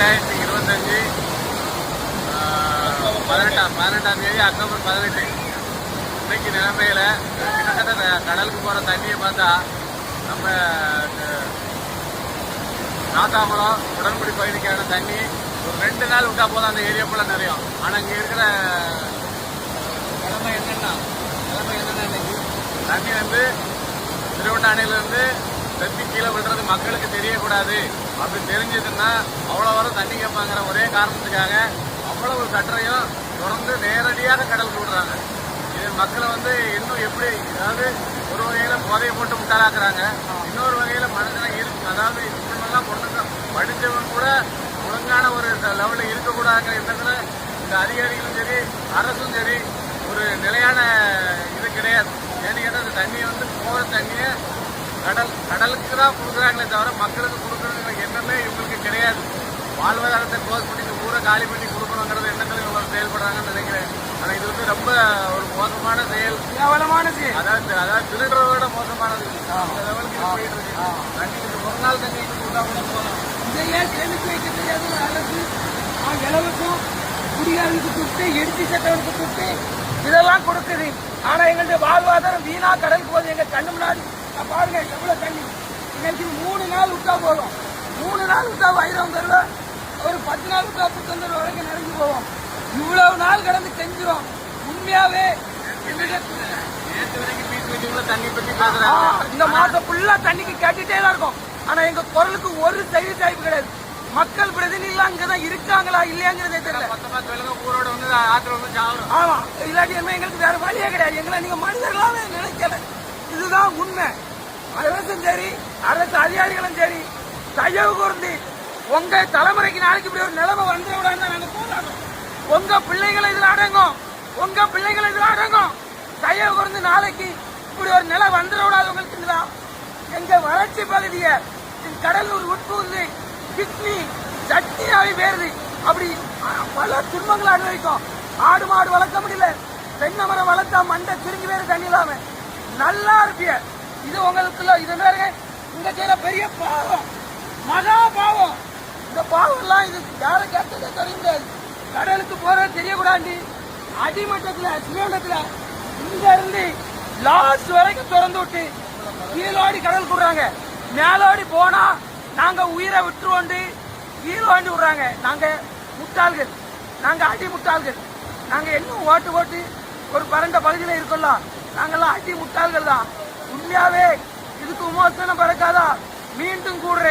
2025 18ஆம் தேதி அக்டோபர் 18 இன்னைக்கு நிலைமையில கிட்டத்தட்ட கடலுக்கு போகிற தண்ணியை பார்த்தா நம்ம நாத்தாங்குளம் உடன்குடி பகுதிக்கான தண்ணி ஒரு 2 நாள் விட்டா போதும் அந்த ஏரியா ஃபுல்லாக நிறையும். ஆனால் இங்கே இருக்கிற நிலைமை என்னென்னா இன்னைக்கு தண்ணி வந்து திருவண்ணாமலையிலேருந்து தண்ணி கீழே விடுறது மக்களுக்கு தெரியக்கூடாது. அப்படி தெரிஞ்சதுன்னா அவ்வளோ வரும் தண்ணி கேட்பாங்கிற ஒரே காரணத்துக்காக அவ்வளவு கட்டரையும் தொடர்ந்து நேரடியாக கடலுக்கு விடுறாங்க. இது மக்களை வந்து இன்னும் எப்படி, அதாவது ஒரு வகையில் புதையை போட்டு முட்டாளாக்குறாங்க, இன்னொரு வகையில் மனுஷனை அதாவது இப்படிலாம் பொண்ணுங்க படித்தவன் கூட ஒழுங்கான ஒரு லெவலில் இருக்கக்கூடாதுங்கிற எண்ணத்தில் இந்த அதிகாரிகளும் சரி அரசும் சரி ஒரு நிலையான இது கிடையாது. ஏன்னு கேட்டால் அந்த தண்ணியை வந்து போகிற தண்ணியை கடலுக்கு தான் கொடுக்குறாங்களே தவிர மக்களுக்கு கொடுக்குறதுங்கிற எண்ணமே இவங்களுக்கு கிடையாது. வாழ்வாதாரத்தை க்ளோஸ் பண்ணி இந்த ஊரை காலி பண்ணி கொடுக்கணுங்கிறது எண்ணத்தில் இவங்க செயல்படுறாங்கன்னு நினைக்கிறேன். ஆனால் இது வந்து ரொம்ப ஒரு மோசமான செயல், அதாவது திருடுறதோட மோசமானது. அந்த லெவலுக்கு போயிட்டு இருக்கு. தண்ணிக்கு ஒரு நாள் தண்ணி கொடுத்தா கூட போதும். இதையே சேமித்து வைக்க தெரியாது அரசு. இலவுக்கும் குடியாளுக்கு கொடுத்து எடுத்து சட்டவனுக்கு கொடுத்து இதெல்லாம் கொடுக்குது. ஆனா எங்களுடைய வாழ்வாதாரம் வீணா கடலுக்கு போது எங்க கண்ணு முன்னாடி பாருங்க எவ்வளவு தண்ணி. இன்னைக்கு 3 நாள் விட்டா போதும். 3 நாள் விட்டா வைரம் தருவ, ஒரு 10 நாள் விட்டா புத்தந்தர் வரைக்கும் நிறைஞ்சு போவோம். இவ்வளவு நாள் கடந்து செஞ்சிரும். உண்மையாவே இந்த மாசம் ஃபுல்லா தண்ணிக்கு கேட்டுட்டே தான் இருக்கும். ஆனா எங்க குரலுக்கு ஒரு செய்தி சாய்ப்பு கிடையாது. மக்கள் பிரதிநிதிகள் அங்கதான் இருக்காங்களா இல்லையாங்கிறதே தெரியல. ஆமா, இல்லாட்டி என்ன எங்களுக்கு வேற வழியே கிடையாது. எங்களை நீங்க மனிதர்களாவே நினைக்கல. இதுதான் உண்மை. அரசும் சரி அரசு அதிகாரிகளும் சரி தயவு கூர்ந்து உங்க தலைமுறைக்கு நாளைக்கு இப்படி ஒரு நிலைமை வந்துவிடான்னு நாங்க போராடுறோம். உங்க பிள்ளைகளை இதுல அடங்கும், உங்க பிள்ளைகளை இதுல அடங்கும். தயவு கூர்ந்து நாளைக்கு இப்படி ஒரு நிலை வந்துவிடாது. உங்களுக்கு எங்க வறட்சி பகுதியை கடலூர் உட்புகுந்து கிட்னி சட்னியாவே வேறுது. அப்படி பல துன்பங்களை அனுபவிக்கும். ஆடு மாடு வளர்க்க முடியல, தென்னை மரம் வளர்த்தா மண்டை திரும்பி வேறு தண்ணி இல்லாம நல்லா இருப்பிய. இது உங்களுக்குள்ள இது இங்க செய்யற பெரிய பாவம், மகா பாவம். இந்த பாவம் எல்லாம் இது யாரை கேட்டதே தெரியாது. கடலுக்கு போறது தெரியக்கூடாது. அடிமட்டத்துல சிவண்டத்துல இங்க இருந்து லாஸ்ட் வரைக்கும் திறந்து விட்டு கீழோடி கடல் விடுறாங்க. மேலோடி போனா நாங்க உயிரை விட்டுருவோண்டு கீழோண்டி விடுறாங்க. நாங்க முட்டாள்கள், நாங்க அடி முட்டாள்கள். நாங்க இன்னும் ஓட்டு ஒரு பரண்ட பகுதியில இருக்கோம்ல, நாங்கெல்லாம் அடி முட்டாள்கள் தான். உண்மையாவே இதுக்கு விமோசனம் பறக்காதா? மீண்டும் கூடுறேன்.